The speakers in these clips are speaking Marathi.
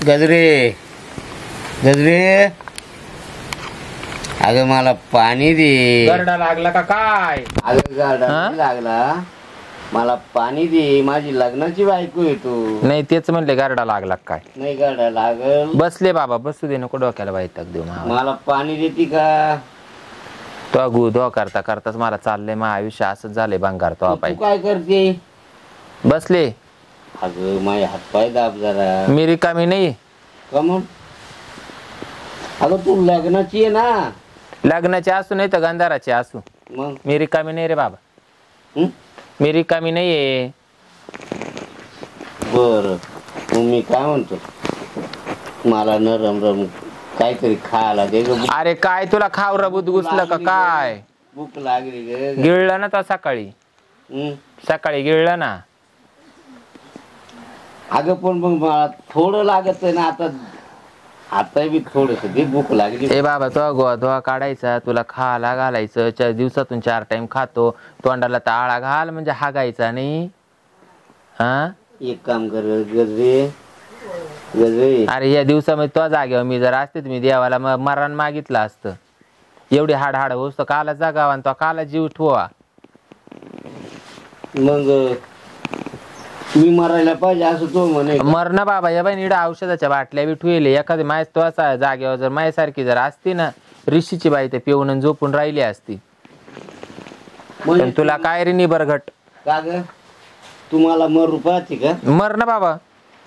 गजरे गजरे, अगं मला पाणी दे. गरडा लागला का काय? अगं गाडा लागला, मला पाणी दे. माझी लग्नाची बायको आहे तू. नाही तेच म्हणले गारडा लागला काय. नाही गाडा लागल. बसले बाबा, बसू दे, नको डोक्याला वैताग देऊ. मला पाणी देते का? तो गुदो करता करताच मला चाललंय, मग आयुष्य असंच झालंय बंगार. तो तू काय करते? बसले. अगं माझे हातपाय दाब जरा. मी रिकामी नाही. का मग? अगं तू लग्नाची आहे ना. लग्नाची असू नाही तर गंधाराची असू, मग मी रिकामी नाही रे बाबा. मी रिकामी नाहीये. बर, मग मी काय म्हणतो, मला नरम रम काहीतरी खायला दे ग. अरे काय तुला खाव रबूत घुसलं का काय? भूक लागली ग. गिळलं ना तो सकाळी. सकाळी गिळलं ना. अगं पण मग मला थोडं लागत आहे ना आता. आता बी थोडस दे, भूक लागली. ए बाबा, तो गोधवा काढायचा, तुला खायला घालायचं. दिवसातून 4 टाइम खातो. तोंडाला ताळा घाल म्हणजे हागायचा नाही. हा, एक काम कर गजरे गजरे. अरे या दिवसामध्ये तो जागेवर मी जर असते, मी देवाला मरण मागितलं असतं. एवढी हाड होतो काला जागावा, तो काला जीव ठेवा. मग मी मरायला पाहिजे असं तो म्हणे. मर ना बाबा. या बाई निडा औषधाच्या बाटल्या बी ठेवले. एखादी माय तो असा जागेवर जर मायसारखी जर असती ना, ऋषीची बाई ते पिऊन झोपून राहिली असती. पण तुला काय रे निबरघट. का ग, तुम्हाला मरू पाहते का? मर ना बाबा.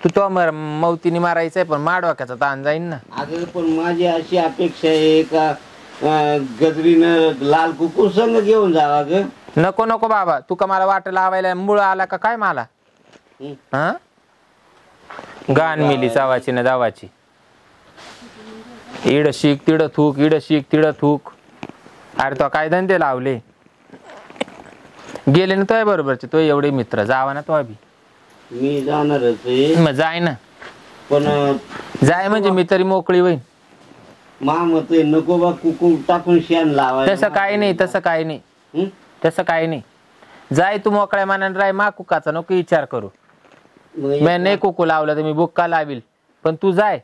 तू मौतीने मारायचंय, पण माडवाक्याचा ताण जाईन ना. अगं पण माझी अशी अपेक्षा आहे का गजरीनं लाल कुकुर संग घेऊन जावा ग. नको नको बाबा. तू का मला वाट लावायला मुळ आला का काय मला? हा, गाण मिली चावाची ना दावाची. इड शिक तिड थूक, इड शिक तिड थूक. अरे तो काय धंदे लावले. गेले ना तो बरोबरचे तो एवढे मित्र. जावा ना तो अभि. मी जाणारच आहे. मग जाय ना. पण जाय म्हणजे मी तरी मोकळी होईन. मत नको बा कुकुर टाकून शेण लावाय. तसं काही नाही, तसं काही नाही, तसं काही नाही. जाय तू मोकळ्या मनाने राय. मा कुकाचा नको विचार करू. मी नाही कुकू लावलं तर मी बुक्का लावील, पण तू जाय.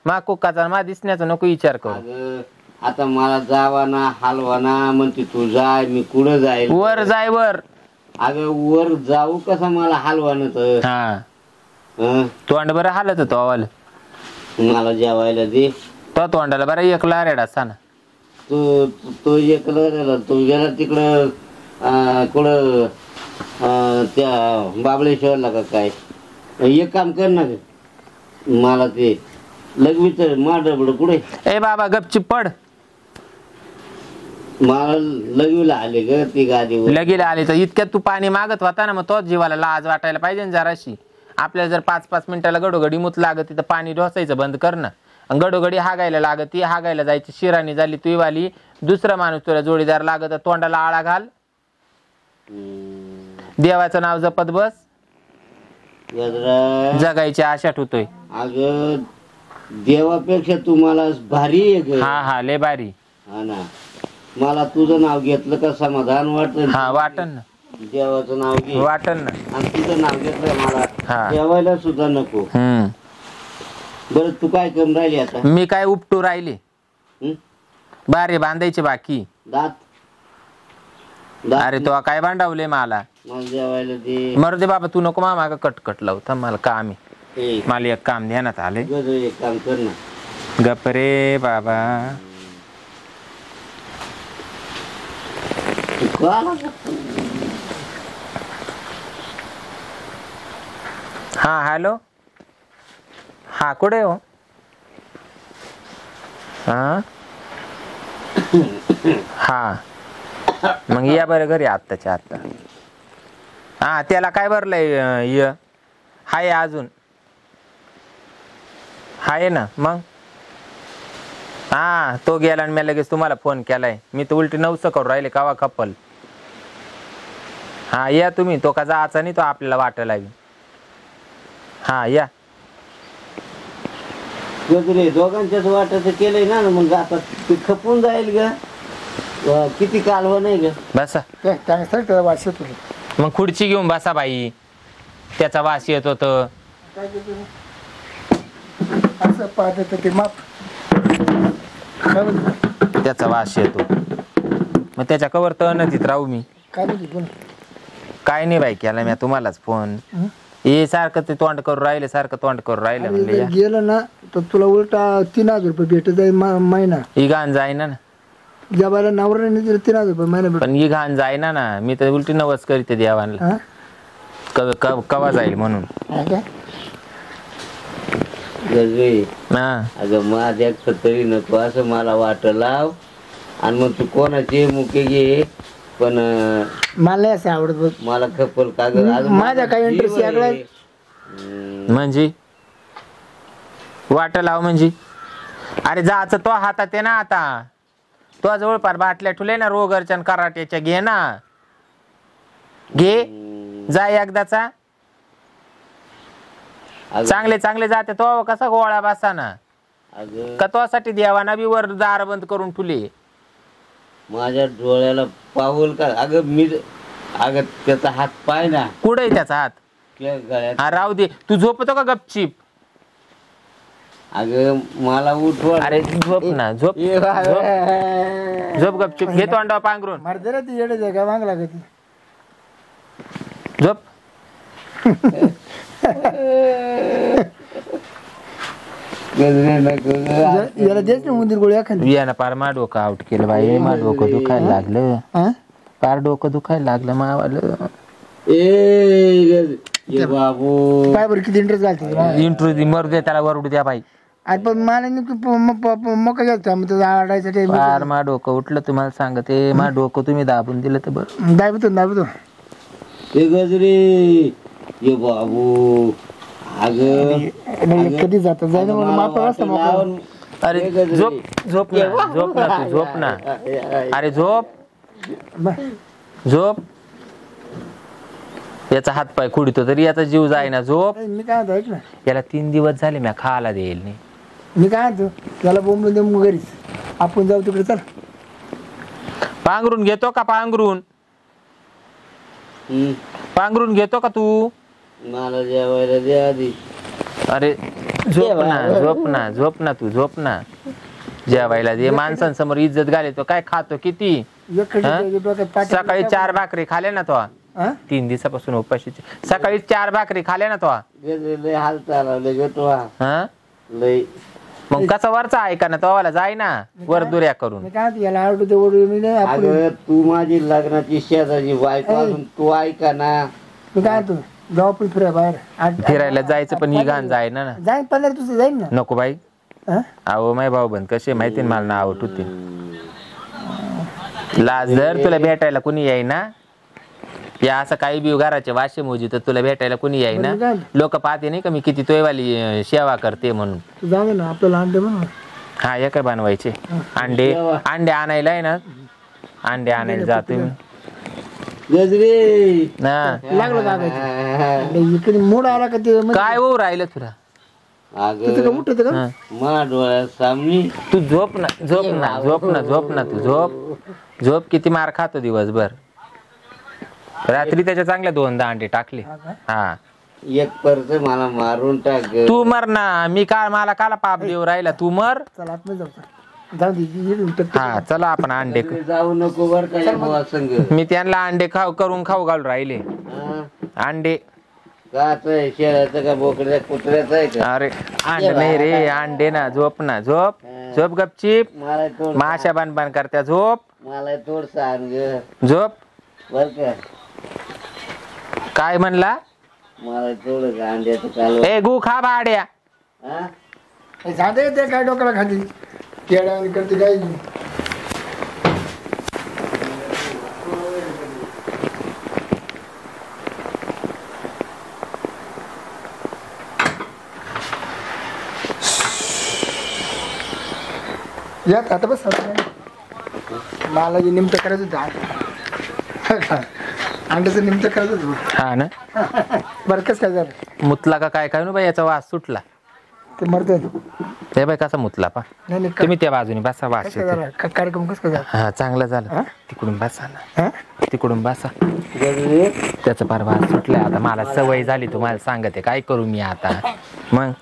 मा कुकाचा मा दिसण्याचा नको विचार करू. आता मला जावा ना हलवा ना म्हणते तू जाय. मी कुठं जाईल? वर जाय वर. अगं वर जाऊ कसा मला हलवान तर. हा, तोंड बरं हालत होतो अवाल. मला जेवायला दे. तो तोंडाला बरं एकला रेडा असा ना. तो एकला तो गेला तिकडं कुठं त्या बाबळेश्वरला का काय. एक काम कर ना ग, मला ते लगवीच माडबड कुठे. ए बाबा गपची पड. मला लगवीला आले ग ती गादीवर. लगीला आले तर इतक्यात तू पाणी मागत होता ना, मग तोच जीवाला लाज वाटायला पाहिजे ना जराशी. आपल्याला जर 5-5 मिनिटाला गडोगडी मुत लागत तर पाणी ढोसायचं बंद कर ना. गडोगडी हागायला लागत, हागायला जायची शिराणी झाली तुई वाली. दुसरा माणूस तुला जोडीदार लागत, तोंडाला आळा घाल. देवाचं नाव जपत बस. जगायची आशा ठेवतोय. अगं देवापेक्षा तुम्हाला भारी आहे. हा हा, लय भारी. हा ना, मला तुझं नाव घेतलं का समाधान वाटत. हा वाटन ना. देवाचं नाव घे वाटन ना. आणि तुझं नाव घेतलं मला जेवायला सुद्धा नको. बरं तू काय करून राहिली आता? मी काय उपटू राहिले. बारे बांधायचे बाकी. दात. अरे तो काय भांडावले मला. जेवायला दे. मरू दे बाबा, तू नको मामा कटकट लावता मला काम आहे. मला एक काम ध्यानात आले. एक काम कर ना. गप रे बाबा. हा हॅलो. हा कुठे हो? हा हा, मग या बरं घरी आत्ताच्या आत्ता. हा त्याला काय भरलंय? हाय अजून हाय ना. मग हा तो गेला आणि मी लगेच तुम्हाला फोन केलाय. मी तर उलटी नवसं करू राहिले कावा कपल. हा या तुम्ही. तो का जायचा नाही, तो आपल्याला वाटायला. हा या. दोघांच्याच वाटायचं केलंय ना, मग आता ते खपून जाईल ग. किती कालवा नाही ग. बसा. त्याचा वास येतो. मग खुर्ची घेऊन बसा बाई. त्याचा वास येत होत. असं पाहत तर ते माप काय म्हणते त्याचा वास येतो. मग त्याच्या कवर तर नदीत राहू मी. काय म्हणते कोण काय नाही बाई केला मी तुम्हालाच फोन. हे सारखं ते तोंड करून राहिले, सारखं तोंड करून राहिलं म्हणलं या. गेलं ना तर तुला उलटा 3000 रुपये भेटत जाईल महिना. ही घाण जाईना ना, जबाला नवऱ्याने दिले 3000 रुपये महिना भेट. पण ही घाण जाईना ना. मी तर उलटी नवस करीते देवांना कवा जाईल म्हणून. गजरे हा अगं माझ्या तरी नको असं मला वाट लाव. आणि मग तू कोणाचे मुके घे पण मला नाही असं आवडत बघ. मला खपल कागद आज माझा काय इंटरेस्ट याकडे म्हणजे वाट लाव म्हणजे. अरे जायचं तो हातात आहे ना आता. तो जवळपास बाटल्या ठुले ना रोगरच्या कराट्याच्या घे ना. घे जा एकदाचा. चांगले चांगले जाते तो कसा गोळा बसा ना. अगं का तोसाठी देवाना बी वर दार बंद करून ठुले. माझ्या डोळ्याला पाहूल का अगं मी अगं त्याचा हात पाय ना कुठे त्याचा हात. त्या गळ्यात. हा राहू दे. तू झोपतो का गपचीप. अगं मला उठवा. अरे झोप ना झोप झोप गपचीप. घे तोंडावर पांघरून मारते रे ती येडे जागा माग लागत. झोप. गजरे नको गं. याला देच ना उंदीर गोळी एखादी. यानं पार मा डोकं आउट केलं बाई. मा डोकं दुखायला लागलं. हा पार डोकं दुखायला लागलं मावालं. ए बाबू पाय बरं किती इंटरेस्ट घालते. इंट्रो मरू दे त्याला वरडू द्या बाई. आज पण मला नेमकी मका घ्यायचा मग त्याचा आडायचा टाइम पार मा डोकं उठलं तुम्हाला सांगते. मा डोकं तुम्ही दाबून दिलं तर बरं. दाबतो ए गजरे ये बाबू. अगं कधी जात जाय ना म्हणून माप असतं मोकळं. अरे झोप झोप ना झोप ना तू झोप ना. अरे झोप झोप. याचा हात पाय खुडतो तरी याचा जीव जाईना. झोप. मी काय म्हणतो ऐक ना. याला 3 दिवस झाले मी खायला देईल नाही. मी काय म्हणतो त्याला बोंबलून दे मग घरीच आपण जाऊ तिकडे. चल पांघरून घेतो का पांघरून. पांघरून घेतो का तू. मला जेवायला दे आधी. अरे झोप ना झोप ना झोप ना तू झोप ना. जेवायला दे. माणसांसमोर इज्जत घाले. तो काय खातो किती. सकाळी 4 भाकरी खाले ना तो. 3 दिवसापासून उपाशी. सकाळी 4 भाकरी खाले ना तो. गजरे लय हाल चालवले ग तो. हा लय मग कसा वरचा ऐका ना तोवाला जाय ना वर दुऱ्या करून. मी काय म्हणतो याला आवडतो ते ओढू मी नाही आपण. अगं तू माझी लग्नाची शेजाची बायको असून तू ऐका ना. मी काय म्हणतो जाऊ आपण फिराय बाहेर. फिरायला जायचं पण ही घाण जाय ना. जाईन 15 दिवस जाईन ना. नको बाई. हा? अहो माय भाऊ बंद कसे माहिती ना मला नाव होती. लाज जर तुला भेटायला कोणी येई ना. या असं काही बी घराचे वाशे मोजी तर तुला भेटायला कोणी येई ना. लोक पाहते नाही का मी किती तोयवाली सेवा करते म्हणून. तू जाऊ ना आपल्याला अंडे म्हणून. हा या काय बनवायचे. अंडे अंडे आणायला आहे ना. अंडे आणायला जातो मी. गजरे ना लागलं का इकडे मूड आला का ते काय होऊ राहिलं तुला. अगं उठत का. हा. मा डोळ्या सामने तू झोप ना झोप ना झोप ना झोप ना तू झोप झोप. किती मार खातो दिवसभर. रात्री त्याच्या चांगल्या 2दा अंडे टाकले. हा एक परत मला मारून टाक ग. तू मर ना. मी का मला काला पाप देऊ राहिला. तू मर. चला आपण जाऊ दे. हा चला आपण अंडे जाऊ नको बर काय भावा संग. मी त्यांना अंडे करून खाऊ घालू राहिले. अंडे काच आहे शेळ्याचं का बोकड्या कुत्र्याचं आहे का. अरे अंडे नाही रे अंडे ना. झोप ना झोप झोप गपचीप. मला थोड माशा बाण करत्या. झोप मला थोड सांग ग झोप. बर का. काय म्हणला. मला थोडं अंड्याचं कालवण. ए गु खा भाड्या. झाले ते काय डोक्याला खाली केळा करते काय. यात आता बस मला जे निमतं करायचं होतं. अंड्याचं निमतं करायचं होतं. हा ना. बरं कसं काय झालं. मुतला का काय काय ना बाई. याचा वास सुटला. ते मरते ते बाई कसा मुतला पा. नाही नाही तुम्ही त्या बाजूने बसा. वास कसं येतो. झालं कार्यक्रम कसं काय झाला. हा चांगलं झालं. तिकडून बसा ना. हा तिकडून बसा. त्याचा फार वास सुटलाय. आता मला सवय झाली. तुम्हाला सांगते काय करू मी आता. मग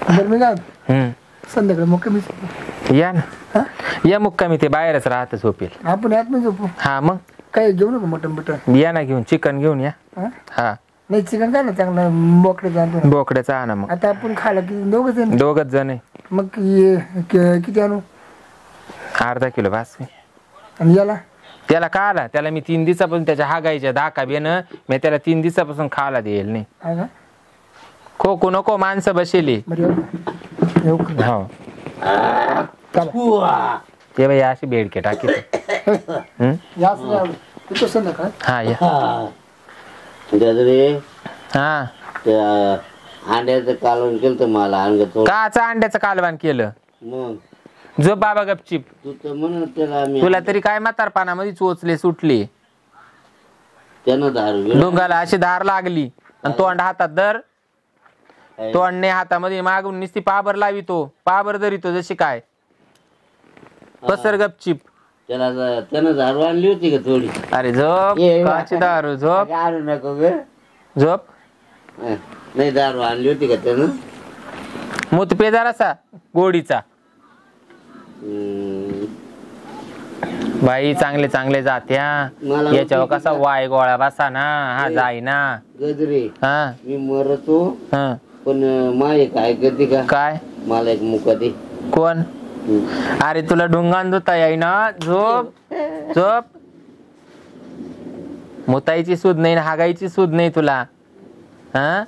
बरं मी काय हम्म. संध्याकाळी मग कमी या ना हा या मुक्कामी ते बाहेरच राहत झोपेल. आपण यात नाही झोपू हा मग काय घेऊ नका मटन बिटन या ना घेऊन चिकन घेऊन या. हा हा नाही चिकन काय ना चांगलं बोकडे जातो बोकड्याचा आणा मग. आता आपण खायला किती दोघंच आहे ना? दोघच जण आहे. मग किती आणू अर्धा किलो भास. आणि याला त्याला का आला त्याला मी 3 दिवसापासून त्याच्या हागायच्या धाका बेनं मी त्याला 3 दिवसापासून खायला देईल नाही. आहे का खोकू नको माणसं बसेली. बरं येऊ का? हो हुआ. ते बाई अशी बेडके टाकी. या असं या तू संध्याकाळ हा या. हा. गजरे हा त्या अंड्याचं कालवण केलं तर मला अंग काचा अंड्याचं कालवान केलं. मग जो बाबा गपचिप तू तर म्हण त्याला मी तुला तरी काय म्हातारपणामध्ये चोचले सुटली. त्यानं दारू डोंगाला अशी धार लागली आणि तोंड हातात धर. तोंडने हातामध्ये मागून नुसती पाबर लावितो पाबर धरितो जशी काय पसर गपचिप. त्यानं दारू आणली होती का थोडी? अरे झोप ये, काची दारू झोप आणू नको ग. झोप. नाही दारू आणली होती का त्यानं? मूत पे जरासा गोडीचा. बाई चांगले चांगले जात्या मला याच्यावर कसा वाय गोळा बसा ना हा जाई ना. गजरे हा मी मरतो हा पण माय काय करते का? काय मला एक मुका दे. कोण? अरे तुला ढुंगान धुता येईना. झोप झोप. मुताईची सूद नाही हागायची सूद नाही तुला. हा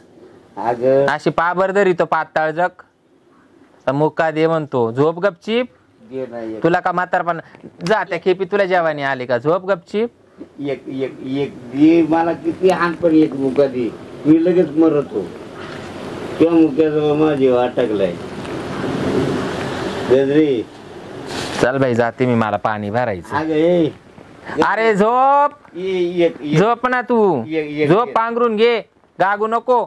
अग अशी पाबर धरितो पाताळ जग मुका दे म्हणतो. झोप गपचीप. दे ना एक तुला का म्हातारपण जात्या खेपी तुला जेवानी आली का? झोप गपचीप. एक एक एक दे मला किती हान पण एक मुका दे. मी लगेच मरतो. त्या मुक्याजवळ माझा जीव अटकलाय. गजरे चल बाई जाते मी मला पाणी भरायचं. अग ए अरे झोप एक झोप ना तू. एक- झोप पांघरून घे गागू नको.